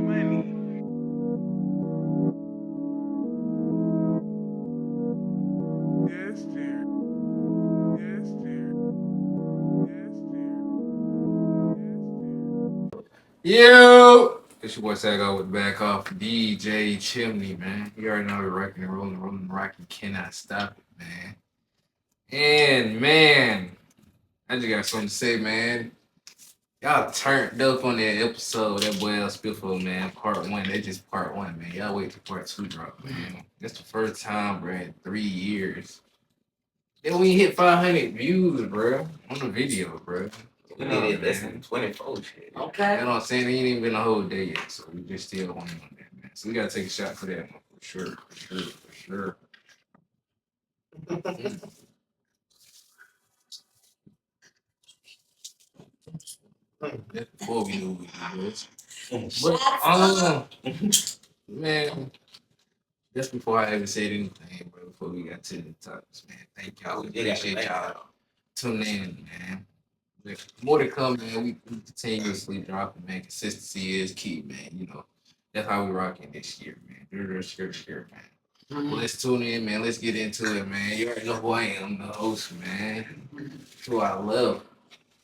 Yes, dear. Yes, dear. Yes, dear. Yo! It's your boy Sago with Back Off DJ Chimney, man. You already know the rockin' and rolling the rock. You cannot stop it, man. And, man, I just got something to say, man. Y'all turned up on that episode, that boy El Spiffo, man. Part one. That's just part one, man. Y'all wait till part two drop, man. That's the first time, bro, in 3 years. Then we hit 500 views, bro, on the video, bro. We needed less than 24 shit. Okay. You know what I'm saying? It ain't even been a whole day yet, so we just still on that, man. So we gotta take a shot for that, man, for sure, for sure. That's before we knew we was. But man, just before I ever said anything, bro, before we got to the topics, man. Thank y'all. We appreciate y'all tuning in, man. But more to come, man. We continuously dropping, man. Consistency is key, man. You know, that's how we rocking this year, man. This year, man. Well, let's tune in, man. Let's get into it, man. You already know who I am, the host, man. Who I love.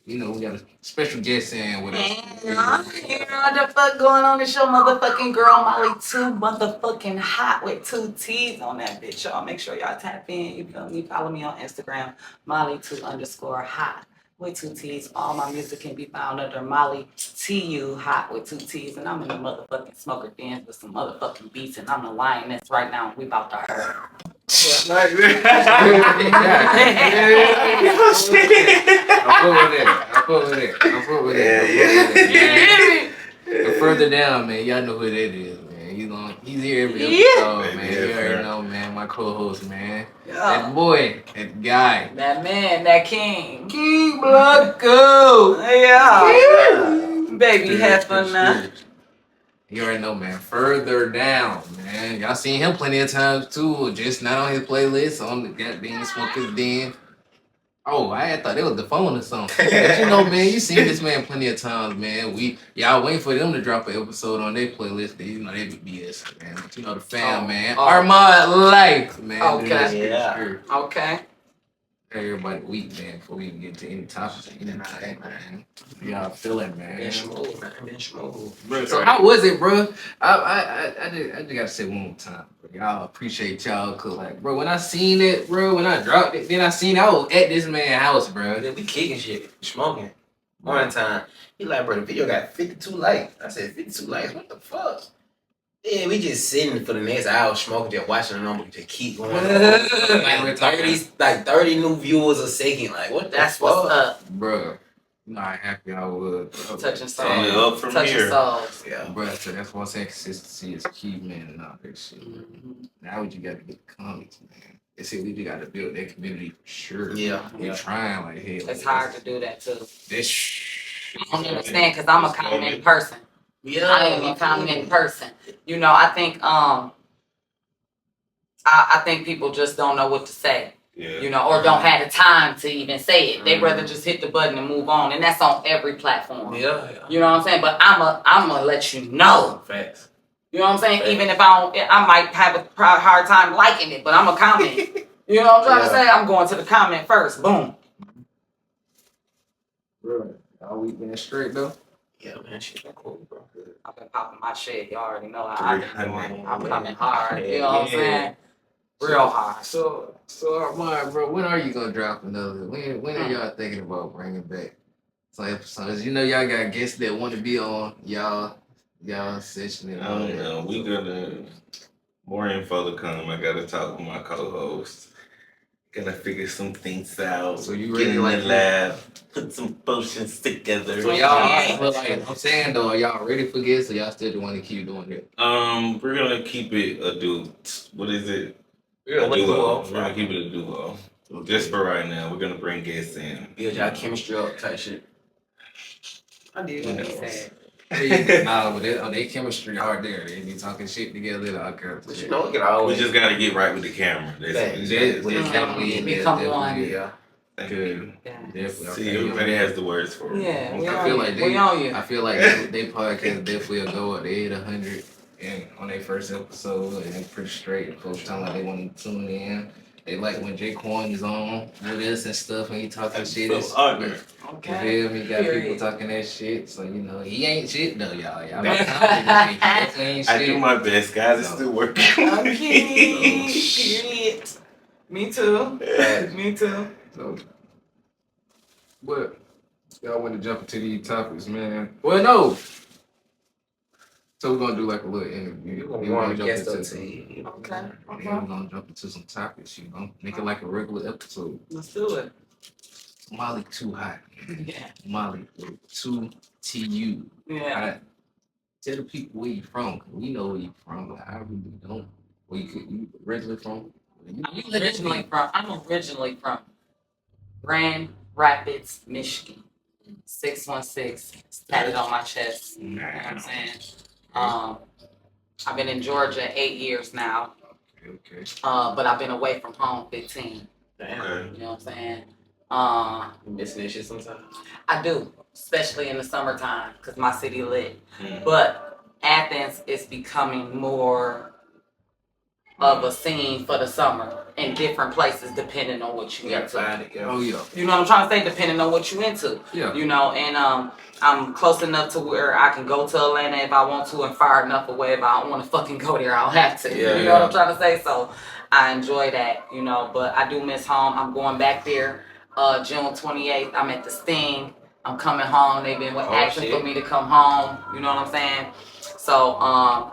You know, we got a special guest in with us. You know what the fuck going on? It's your motherfucking girl Molly 2 motherfucking hot with 2 T's on that bitch, y'all. Make sure y'all tap in. You feel me? Follow me on Instagram, Molly2_hot with 2 T's. All my music can be found under Molly TU hot with 2 T's. And I'm in the motherfucking smoker dance with some motherfucking beats. And I'm the lioness right now. And we about to hurt. I fuck with that. And further down, man, y'all know who that is, man. He's here every episode, man. You already know, man. My co-host, man. That boy, that guy. That man, that king. King Blanco. Yeah. Baby, have fun now. You already know, man. Further down, man. Y'all seen him plenty of times too. Just not on his playlist, on the goddamn Smoker's Den. Oh, I thought it was the phone or something. But you know, man, you seen this man plenty of times, man. Y'all waiting for them to drop an episode on their playlist. You know, they be BS, man. But you know the fam, man. Armand Life, man. Okay. Yeah. Okay. Everybody weak, man, before we even get to any topics. Man. Y'all feeling, man. Been smooth, man. Been smooth. Bro, so how was it, bro? I just gotta say one more time, bro. Y'all appreciate y'all, cause like, bro, when I seen it, bro, when I dropped it, then I seen I was at this man's house, bro. Then we kicking shit, smoking. One time, he like, bro, the video got 52 likes. I said, 52 likes? What the fuck? Yeah, we just sitting for the next hour smoking, just watching the number just keep going. like 30 new viewers a second. Like, what the That's fuck? what's up, Bro. You know how happy I was. touching souls. Up from Touching here. souls. Yeah. Bro, so that's why I'm saying consistency is key, man, and all that shit. Now what you got to get the comments, man. They say we just got to build that community for sure. Yeah. We trying like hell. It's hard to do that too. This I don't understand because I'm a commenting person. Yeah. I am a commenting person. You know, I think I think people just don't know what to say. Yeah. You know, or don't have the time to even say it. They rather just hit the button and move on, and that's on every platform. Yeah. You know what I'm saying? But I'm gonna let you know. Facts. You know what I'm saying? Facts. Even if I might have a hard time liking it, but I'm a comment. You know what I'm trying to say? I'm going to the comment first. Boom. Bro, all week been straight though. Yeah, man, shit been cool, bro. I've been popping my shit. You already know how I've been doing. 300. I'm coming hard. You know what I'm saying? Real hard. So Armand, bro, when are you gonna drop another? When are y'all thinking about bringing back some episodes? You know y'all got guests that want to be on y'all session and I all don't that. know. We gonna more info to come. I gotta talk with my co-host. Gotta figure some things out. So you Get really in like the lab, put some potions together. So y'all, but like I'm saying though, are y'all ready for guests? Or y'all still want to keep doing it? We're gonna keep it a duo. What is it? Yeah, A duo. duo. We're gonna keep it a duo. Just for right now, we're gonna bring guests in. Build y'all chemistry up type shit. I did what he said. Nah, but they chemistry hard there. They be talking shit together. All kinds of But you shit. know, we can We always just gotta get right with the camera. That's Facts. it. That's definitely Become that's one. definitely it. Yeah. Thank Good. you. Yeah. Definitely. See, everybody has the words for it. Yeah, we I on feel you. like We on you. I feel like they podcast definitely will go up. They hit 100 and on their first episode, and they pretty straight. Folks talking like they want to tune in. They like when Jaquan is on with us and stuff, and he talking shit. So It's- honored. You Okay. feel me? Got people Period. talking that shit, so you know he ain't shit though, y'all. Y'all Yeah. not confident. He definitely ain't I shit. do my best, guys. It's still working. Okay. Period. Me too. Me too. So, but y'all want to jump into these topics, man? Well, no. So we're gonna do like a little interview. You gonna Then warm we're the gonna guest jump up into to some. you. Okay. Then we're gonna jump into some topics, you know, make it like a regular episode. Let's do it. Molly too hot. Yeah. Molly too TU. Yeah. Hot. Tell the people where you from. 'Cause we know where you from, but I really don't. Where you originally from? I'm originally from Grand Rapids, Michigan. 616. It's tatted on my chest. You know what I'm saying? I've been in Georgia 8 years now. Okay. But I've been away from home 15. Damn. Okay. You know what I'm saying? You missing that shit sometimes? I do, especially in the summertime, because my city lit. Mm. But Athens is becoming more of a scene for the summer in different places, depending on what you You gotta into. find it, yo. Oh yeah. You know what I'm trying to say? Depending on what you into. Yeah. You know, and I'm close enough to where I can go to Atlanta if I want to, and far enough away if I don't want to fucking go there, I don't have to. Yeah, You know what I'm trying to say? So I enjoy that, you know, but I do miss home. I'm going back there June 28th. I'm at the Sting. I'm coming home. They've been asking for me to come home. You know what I'm saying? So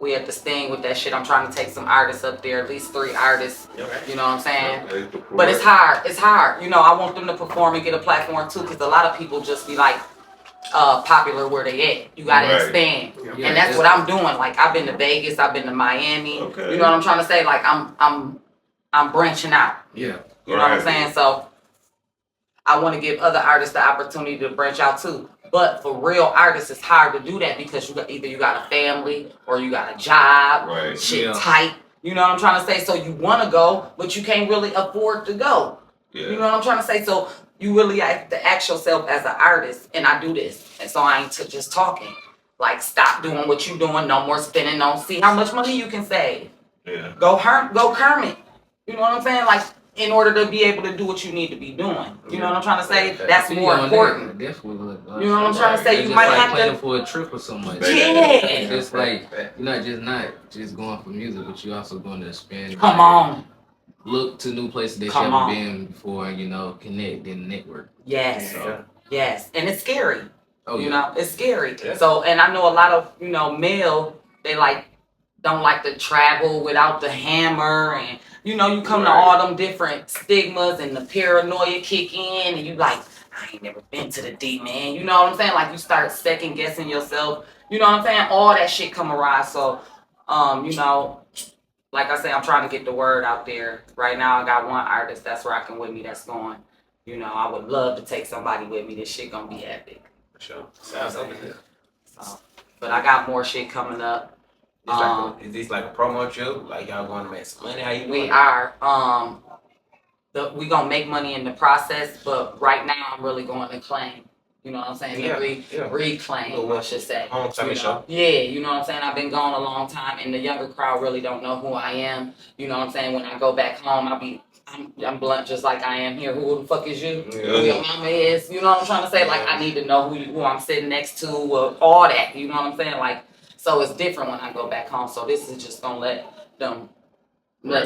we at the Sting with that shit. I'm trying to take some artists up there, at least 3 artists. Okay. You know what I'm saying? Okay. But it's hard. It's hard. You know, I want them to perform and get a platform too, because a lot of people just be like popular where they at. You gotta Right. expand. Yeah, And that's what I'm doing. Like I've been to Vegas, I've been to Miami. Okay. You know what I'm trying to say? Like I'm branching out. Yeah. You know what I'm saying? So I want to give other artists the opportunity to branch out too. But for real artists, it's hard to do that because either you got a family or you got a job. Right. Shit Yeah. tight. You know what I'm trying to say? So you want to go, but you can't really afford to go. Yeah. You know what I'm trying to say? So you really have to ask yourself as an artist, and I do this, and so I ain't just talking. Like, stop doing what you doing. No more spending. Don't see how much money you can save. Yeah. Go Kermit. You know what I'm saying? Like, in order to be able to do what you need to be doing. You know what I'm trying to say? That's See, more on important. that, definitely. You know what I'm trying to say? It's You just might like have planning to. for a trip or something like that. Yeah. It's just like you're not just going for music, but you're also going to spend. Come on. Look to new places that you Come haven't on. been before, you know, connect and network. Yes. Yeah. Yes. And it's scary. Oh, You yeah. know, it's scary. Yeah. So, and I know a lot of, you know, male, they like, don't like to travel without the hammer. And, you know, you come to Right. all them different stigmas and the paranoia kick in. And you like, I ain't never been to the D, man. You know what I'm saying? Like, you start second guessing yourself. You know what I'm saying? All that shit come around. So, you know, like I say, I'm trying to get the word out there. Right now, I got one artist that's rocking with me that's going. You know, I would love to take somebody with me. This shit gonna be epic. For sure. Sounds open here. So, but I got more shit coming up. Is this like a promo trip? Like y'all going to make some money? How you We doing? are. We gonna make money in the process, but right now I'm really going to claim. You know what I'm saying? Yeah, To reclaim, I should say. Homecoming You show. know? Yeah, you know what I'm saying? I've been gone a long time, and the younger crowd really don't know who I am. You know what I'm saying? When I go back home, I'm blunt just like I am here. Who the fuck is you? Who your mama is? You know what I'm trying to say? Like, I need to know who I'm sitting next to, all that. You know what I'm saying? Like, so it's different when I go back home. So this is just gonna let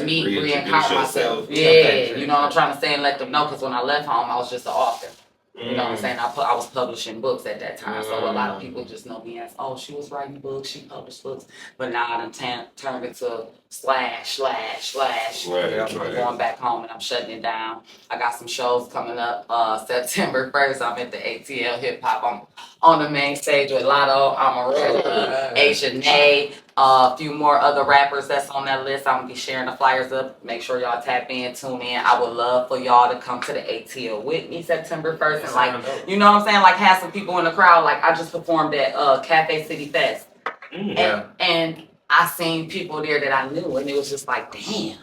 me Reintroduce reincarnate myself. yourself. Yeah, you know what I'm trying to say, and let them know. Because when I left home, I was just an author. You know what I'm Mm. saying? I was publishing books at that time, so a lot of people just know me as, oh, she was writing books, she published books. But now I done turned into slash. Right, I'm right. going back home and I'm shutting it down. I got some shows coming up September 1st. I'm at the ATL Hip Hop. I'm on the main stage with Lotto, Amarella, Asia Nay, a few more other rappers that's on that list. I'm gonna be sharing the flyers up. Make sure y'all tap in, tune in. I would love for y'all to come to the ATL with me September 1st and like, you know what I'm saying? Like have some people in the crowd. Like I just performed at Cafe City Fest. Mm. Yeah. And I seen people there that I knew and it was just like, damn.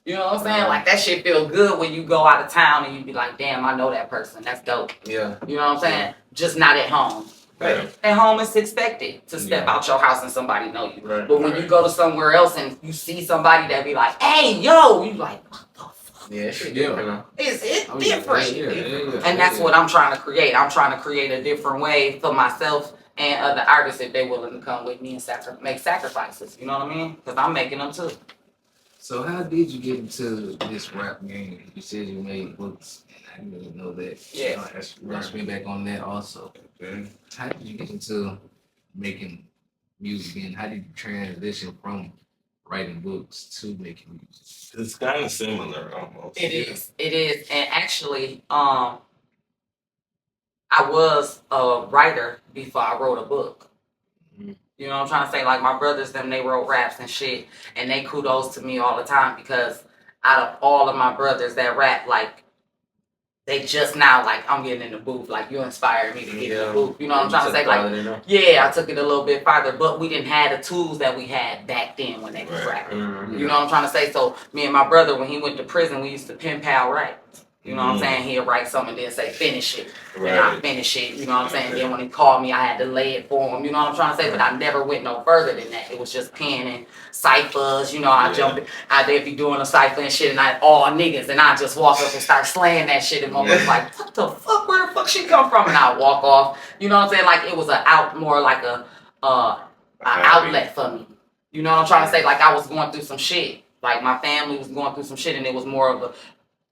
You know what I'm saying? Like that shit feel good when you go out of town and you be like, damn, I know that person. That's dope. Yeah. You know what I'm saying? Just not at home. Right. At home, it's expected to step out your house and somebody know you. Right. But when you go to somewhere else and you see somebody that be like, hey, yo, you like, what the fuck? Yeah, shit Yeah. different. It's Oh, different. Yeah. And that's what I'm trying to create. I'm trying to create a different way for myself and other artists if they're willing to come with me and make sacrifices. You know what I mean? Because I'm making them too. So how did you get into this rap game? You said you made books, and I didn't even know that. Yeah. Rush me back on that also. Okay. How did you get into making music, and how did you transition from writing books to making music? It's kind of similar almost. It is. And actually, I was a writer before I wrote a book. Mhm. You know what I'm trying to say? Like my brothers, they wrote raps and shit, and they kudos to me all the time because out of all of my brothers that rap, like they just now, like I'm getting in the booth. Like you inspired me to get in the booth. You know what I'm trying to say? Like yeah, I took it a little bit farther, but we didn't have the tools that we had back then when they was rapping. Mm-hmm. You know what I'm trying to say? So me and my brother, when he went to prison, we used to pen pal write. You know what I'm saying? He'd write something and then say, finish it. Right. And I finish it, you know what I'm saying? Then when he called me, I had to lay it for him, you know what I'm trying to say? But I never went no further than that. It was just pen and ciphers, you know, they'd be doing a cipher and shit, and I all niggas, and I just walk up and start slaying that shit, and motherfuckers like, what the fuck, where the fuck she come from? And I walk off, you know what I'm saying? Like, it was more like a outlet for me. You know what I'm trying to say? Like, I was going through some shit. Like, my family was going through some shit, and it was more of a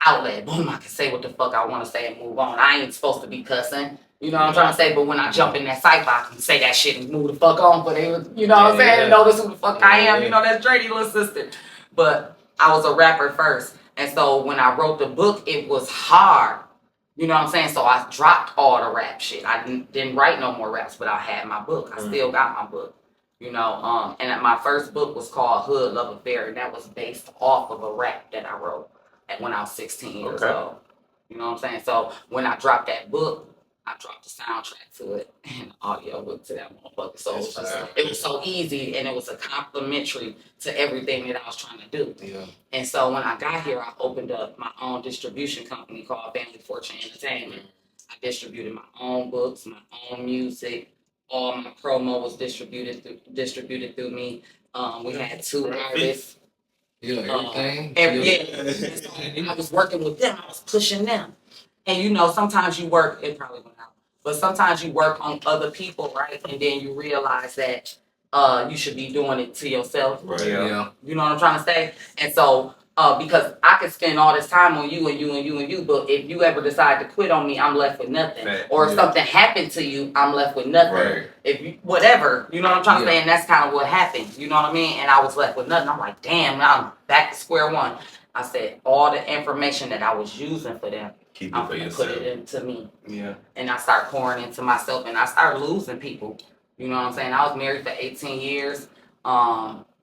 outlet. Boom, I can say what the fuck I want to say and move on. I ain't supposed to be cussing. You know what I'm trying to say? But when I jump in that cipher, I can say that shit and move the fuck on. But they was, you know what I'm saying? Notice who the fuck I am. You know, that's Dreddy little sister. But I was a rapper first. And so when I wrote the book, it was hard. You know what I'm saying? So I dropped all the rap shit. I didn't write no more raps, but I had my book. I still got my book. You know, and my first book was called Hood Love Affair, and that was based off of a rap that I wrote when I was 16 years old. You know what I'm saying? So when I dropped that book, I dropped the soundtrack to it and audio book to that motherfucker. So it was so easy, and it was a complimentary to everything that I was trying to do. Yeah. And so when I got here, I opened up my own distribution company called Family Fortune Entertainment. I distributed my own books, my own music. All my promo was distributed through me. We had 2 artists. Yeah, everything. So I was working with them. I was pushing them. And you know, sometimes you work. It probably went out, but sometimes you work on other people, right? And then you realize that you should be doing it to yourself. Right. Yeah. You know what I'm trying to say? And so, because I could spend all this time on you and you and you and you, but if you ever decide to quit on me, I'm left with nothing. Right. Or if something happened to you, I'm left with nothing. Right. If you, whatever, you know what I'm trying to say? And that's kind of what happened. You know what I mean? And I was left with nothing. I'm like, damn, now I'm back to square one. I said, all the information that I was using for them, Keep it I'm for going to yourself. put it into me. Yeah. And I start pouring into myself, and I started losing people. You know what I'm saying? I was married for 18 years.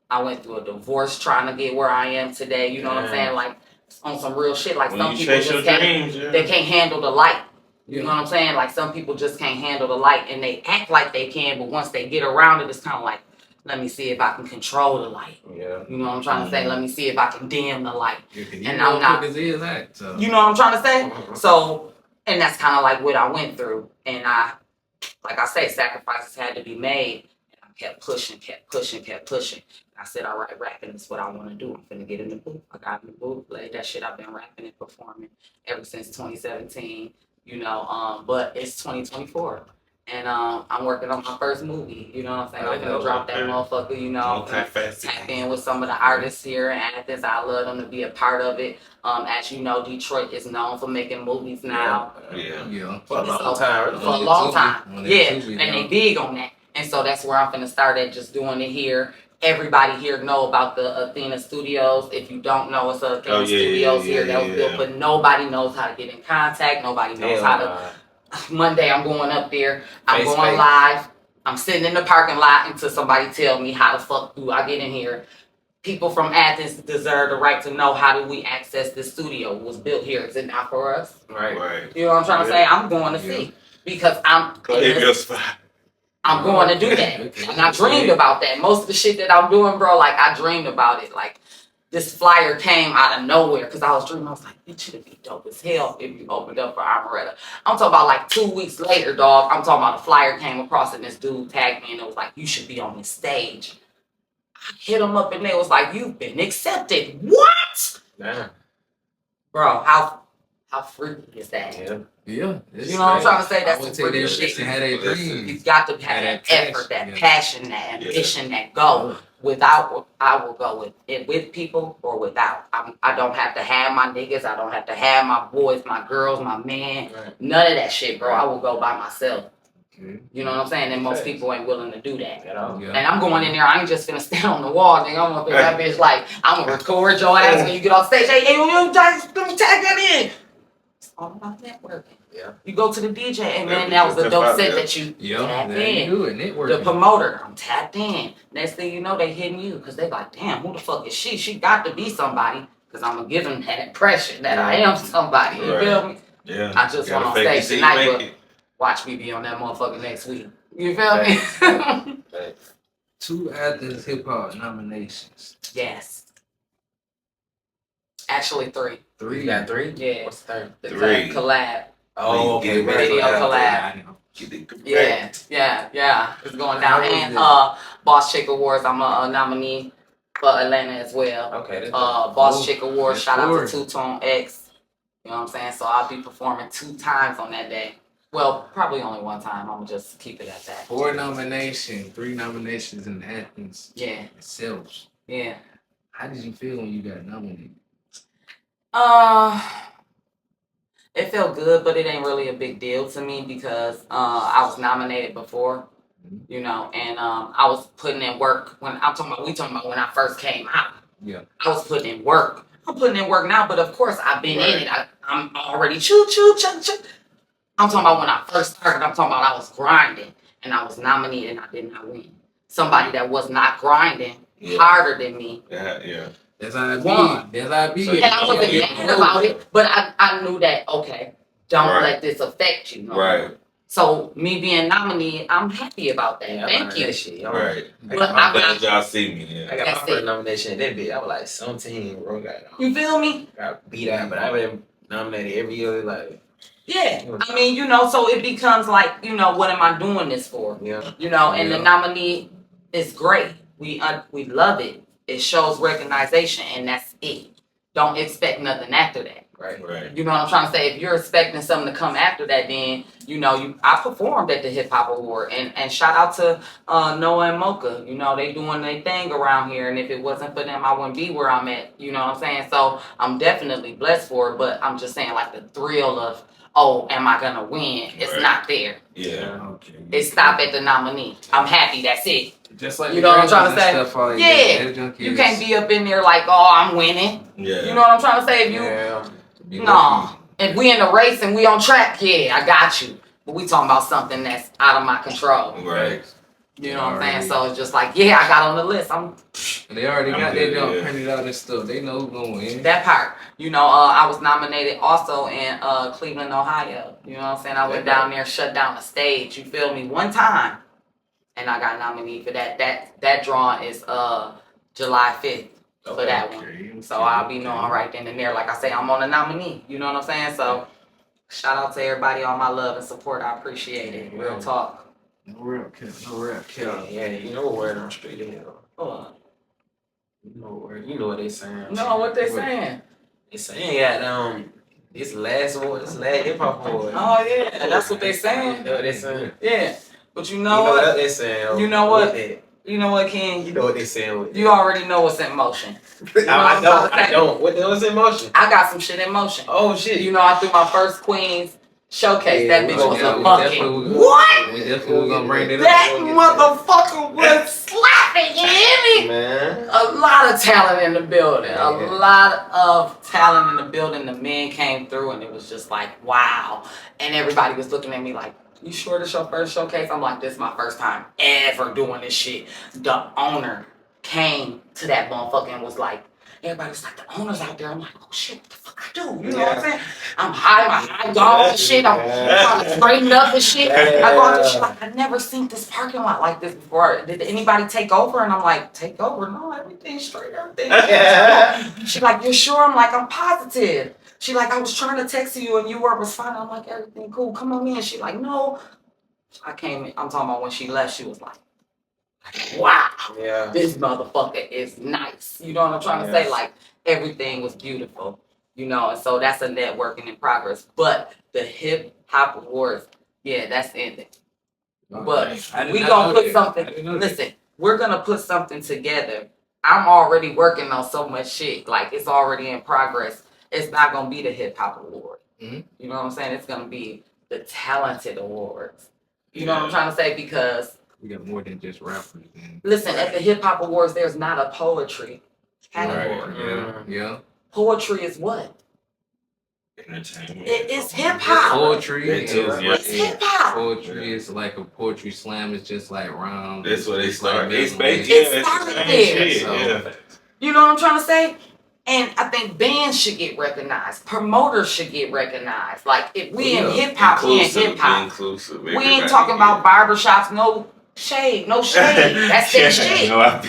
I went through a divorce trying to get where I am today. You know what I'm saying? Like on some real shit. Like When some you people chase just your can't, dreams, they can't handle the light. You know what I'm saying? Like some people just can't handle the light, and they act like they can, but once they get around it, it's kind of like, let me see if I can control the light. Yeah. You know what I'm trying to say? Let me see if I can dim the light. And I'm not. His act, so. You know what I'm trying to say? So, and that's kind of like what I went through. And like I say, sacrifices had to be made. And I kept pushing. I said, all right, rapping is what I want to do. I'm finna get in the booth. I got in the booth, played that shit. I've been rapping and performing ever since 2017. You know, but it's 2024. And I'm working on my first movie. You know what I'm saying? I'm gonna drop that motherfucker, you know. Tap in with some of the artists here in Athens. I love them to be a part of it. As you know, Detroit is known for making movies now. Yeah. For a long time. For a long time. Yeah. And they big on that. And so that's where I'm gonna start at, just doing it here. Everybody here know about the Athena Studios. If you don't know, it's Athena Studios here that was built, but nobody knows how to get in contact. Nobody knows how to. Monday, I'm going up there. I'm going live. I'm sitting in the parking lot until somebody tell me how the fuck do I get in here. People from Athens deserve the right to know how do we access this studio. It was built here. Is it not for us? Right. You know what I'm trying to say? I'm going to see because I'm going to do that. And I dreamed about that. Most of the shit that I'm doing, bro, like I dreamed about it. Like this flyer came out of nowhere because I was dreaming. I was like, it should be dope as hell if you opened up for Amaretta. I'm talking about like 2 weeks later, dog. I'm talking about a flyer came across and this dude tagged me and it was like, you should be on this stage. I hit him up and they was like, you've been accepted. What? Nah. Bro, how freaky is that? Yeah. Yeah. You know what I'm trying to say? I That's would the take freaky that shit. shit and had a dream. You've got to have Had that that effort, that passion, passion, that ambition, that go. Without, I will go with it with people or without. I don't have to have my niggas. I don't have to have my boys, my girls, my man. Right. None of that shit, bro. I will go by myself. Okay. You know what I'm saying? And most people ain't willing to do that. At all. Yeah. And I'm going in there. I ain't just finna stand on the wall, nigga. I'm gonna be that bitch like I'm gonna record your ass when you get off stage. Hey, let me tag that in. It's all about networking. Yeah. You go to the DJ, hey man, Yeah, that was a dope yeah. set that you Yeah, tapped there in. you do it. Networking. The promoter, I'm tapped in. Next thing you know, they hitting you because they like, damn, who the fuck is she? She got to be somebody because I'm gonna give them that impression that I am somebody. You feel me? Yeah. I just went on Gotta fake it stage till you tonight, make but it. watch me be on that motherfucker next week. You feel me? 2 Athens hip hop nominations. Yes. Actually, 3. 3. You got 3? Yeah. What's the third? The 3. collab. Oh, Get okay. it right. Video collab. Get it correct. Yeah. It's going down. How was And it? Boss Chick Awards, I'm a nominee for Atlanta as well. Okay. That's Boss Chick Awards, that's shout out forward. to Two Tone X. You know what I'm saying? So I'll be performing 2 times on that day. Well, probably only 1 time. I'm gonna just keep it at that. 4 nominations, 3 nominations in Athens Yeah. itself. Yeah. How did you feel when you got nominated? It felt good, but it ain't really a big deal to me because I was nominated before, you know, and I was putting in work when we talking about when I first came out. Yeah. I was putting in work. I'm putting in work now, but of course I've been Right. in it. I'm already choo. I'm talking about when I first started. I'm talking about I was grinding and I was nominated and I did not win. Somebody that was not grinding harder than me. Yeah. That's how it Won. be. That's how it be. So And I wasn't mad about it, but I knew that, okay, don't Right. let this affect you. No Right. more. So me being nominated, I'm happy about that. Yeah, Thank you. That shit. Yo. Right. I But got I'm my, glad y'all see me. I Yeah. got my That's first it. nomination in that bit. I was like 17, bro. You feel me? Got beat out, but I've been nominated every year. Like, Yeah. I mean, you know, so it becomes like, you know, what am I doing this for? yeah. You know, and Yeah. the nominee is great. We love it. It shows recognition, and that's it. Don't expect nothing after that. Right. You know what I'm trying to say? If you're expecting something to come after that, then you know I performed at the Hip Hop Award, and shout out to Noah and Mocha. You know they doing their thing around here, and if it wasn't for them, I wouldn't be where I'm at. You know what I'm saying? So I'm definitely blessed for it, but I'm just saying like the thrill of, oh, am I gonna win? It's Right. not there. Yeah. Okay. It stopped at the nominee. I'm happy. That's it. Just like You the know what I'm Grammys trying to and say? stuff like Yeah. that. That junk You is- can't be up in there like, oh, I'm winning. Yeah. You know what I'm trying to say? If you Yeah. be No. lucky. If we in the race and we on track, yeah, I got you. But we talking about something that's out of my control. Right. You know what I'm Already. saying? So it's just like, yeah, I got on the list. I'm They already I'm got good, that junk yeah. printed out and stuff. They know who's gonna win. that part. You know, I was nominated also in Cleveland, Ohio. You know what I'm saying? I went down there, shut down the stage. You feel me? 1 time, and I got nominated for that. That drawing is July 5th for that one. Okay, So I'll be knowing right then and there. Like I say, I'm on a nominee. You know what I'm saying? So shout out to everybody, all my love and support. I appreciate it. Real talk. No rap cap. No rap Yeah, cap. you know what word on street is. Oh, You know what they saying. no, what they saying? They saying got this last hip hop award. Oh yeah, that's what they You saying. know what they saying. Yeah, but you You know what? what they saying. You know what? With that. You know what, King? You know what they saying. With You already know what's in motion. that. I don't. What was in motion? I got some shit in motion. Oh shit. You know, I threw my first Queens showcase. Yeah, that bitch we was gonna- a we fucking what? We definitely gonna bring it up. That motherfucker was slapping. You hear me? Man. A lot of talent in the building. Yeah. A lot of talent in the building. The men came through and it was just like, wow. And everybody was looking at me like, you sure this your first showcase? I'm like, this is my first time ever doing this shit. The owner came to that motherfucker and was like, everybody's like, the owner's out there. I'm like, oh shit, what the fuck I do? You know what I'm saying? I'm high, my high dog and shit. I'm trying to straighten up and shit. I go out there, she's like, I've never seen this parking lot like this before. Did anybody take over? And I'm like, take over? No, everything's straight, everything. She's like, you're sure? I'm like, I'm positive. She like, I was trying to text you and you weren't responding. I'm like, everything cool, come on in. She like, no. I came in, I'm talking about when she left, she was like, wow, this motherfucker is nice. You know what I'm trying to say? Like, everything was beautiful, you know, and so that's a networking in progress. But the hip hop awards, yeah, that's ending. But we gonna put something, listen, we're gonna put something together. I'm already working on so much shit, like it's already in progress. It's not gonna be the hip hop award. Mm-hmm. You know what I'm saying? It's gonna be the talented awards. You know what I'm trying to say? Because we got more than just rappers. Listen, at the hip hop awards, there's not a poetry category. Right. Yeah. Poetry is what? Entertainment. It is hip hop. Poetry. It's hip hop. Poetry is like a poetry slam. It's just like round. That's what they start. It started there. You know what I'm trying to say? And I think bands should get recognized. Promoters should get recognized. Like, if we in hip hop, we in hip hop. We ain't talking about barbershops. No shade. That's their shit. No, I'm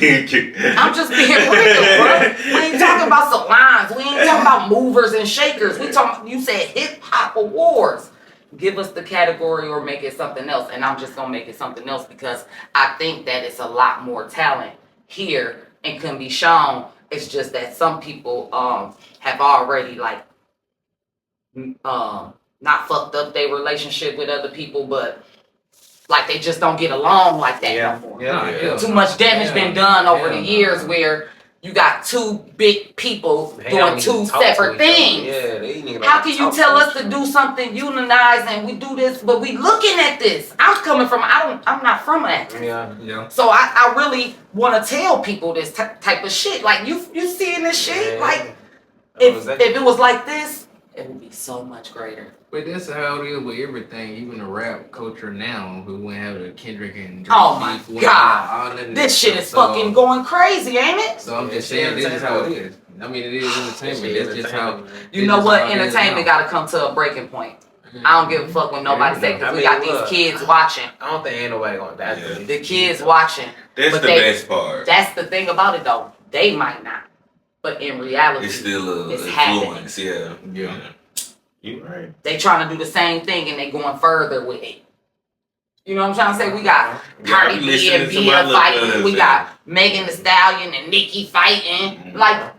just being real, bro. We ain't talking about salons. We ain't talking about movers and shakers. We talking. You said hip hop awards. Give us the category or make it something else. And I'm just gonna make it something else because I think that it's a lot more talent here and can be shown. It's just that some people have already like not fucked up their relationship with other people, but like they just don't get along like that no more. Too much damage been done over the years where you got two big people doing two separate things. How can you tell us to do something unionized and we do this, but we looking at this? I'm coming from, I'm not from that. So I really want to tell people this type of shit. Like you seeing this shit? Like if it was like this, it would be so much greater. But that's how it is with everything, even the rap culture now. We wouldn't have the Kendrick and Drake. Oh my God, this shit is fucking going crazy, ain't it? So I'm just saying, this is how it is. I mean, it is entertainment. That's just how. You know what? Entertainment got to come to a breaking point. I don't give a fuck when nobody say because we got these kids watching. I don't think ain't nobody gonna die. The kids watching. That's the best part. That's the thing about it though. They might not, but in reality, it's still it's influence. happening. Yeah. You right. They trying to do the same thing and they going further with it. You know what I'm trying to say? We got Cardi B and Bia fighting. We got Megan Thee Stallion and Nicki fighting. Like,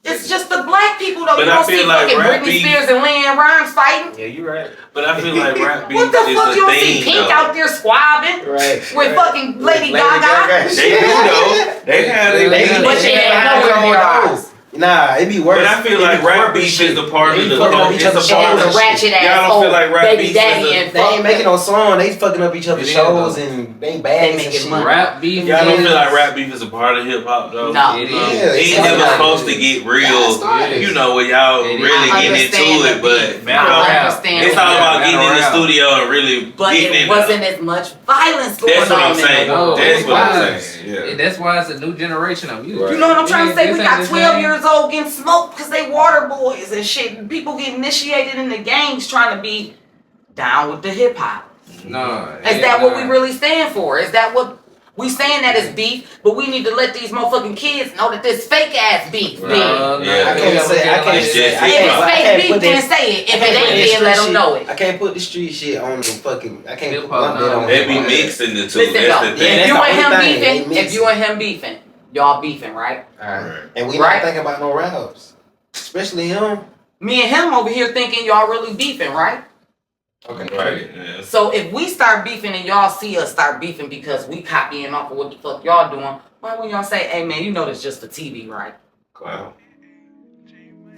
it's just the black people though. But you don't see like fucking Britney Spears and Leanne Rimes fighting. Yeah, you right. But I feel like rap beef what the is fuck? a You don't thing, see Pink though. out there squabbing with fucking Lady Gaga. They do though. They had it. But she had nowhere near ours. Nah, it be worse. But I feel like rap beef is a part of the fucking each other's shows. The ratchet ass Y'all don't feel like rap beef They ain't making no song. They fucking up each other's shows and they bad. They making money. Rap beef. Y'all don't feel like rap beef is a part of hip hop though. No, it is. It ain't never supposed to get real. You know where y'all really getting into it, but it's all about getting in the studio and really getting in. But it wasn't as much violence going on. That's what I'm saying. That's what I'm saying. Yeah. That's why it's a new generation of music. You know what I'm trying to say? We got 12 years old getting smoked because they water boys and shit. People get initiated in the gangs trying to be down with the hip hop. No. Is that what we really stand for? Is that what we saying that is beef? But we need to let these motherfucking kids know that this fake ass beef. I can't say. If it's fake beef, then say it. If it ain't, then let them know it. I can't put the street shit on the fucking. I can't put my bed on. They be mixing the two. Listen, That's the thing. if you and him beefing, y'all beefing, right? Alright. And we not thinking about no raps. Especially him. Me and him over here thinking y'all really beefing, right? Okay. Right. Yeah. So if we start beefing and y'all see us start beefing because we copying off of what the fuck y'all doing, why would y'all say, hey man, you know this just a TV, right? Wow.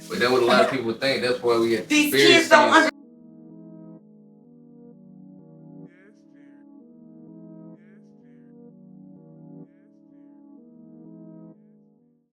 But that's what a lot of people think. That's why we get These kids don't understand.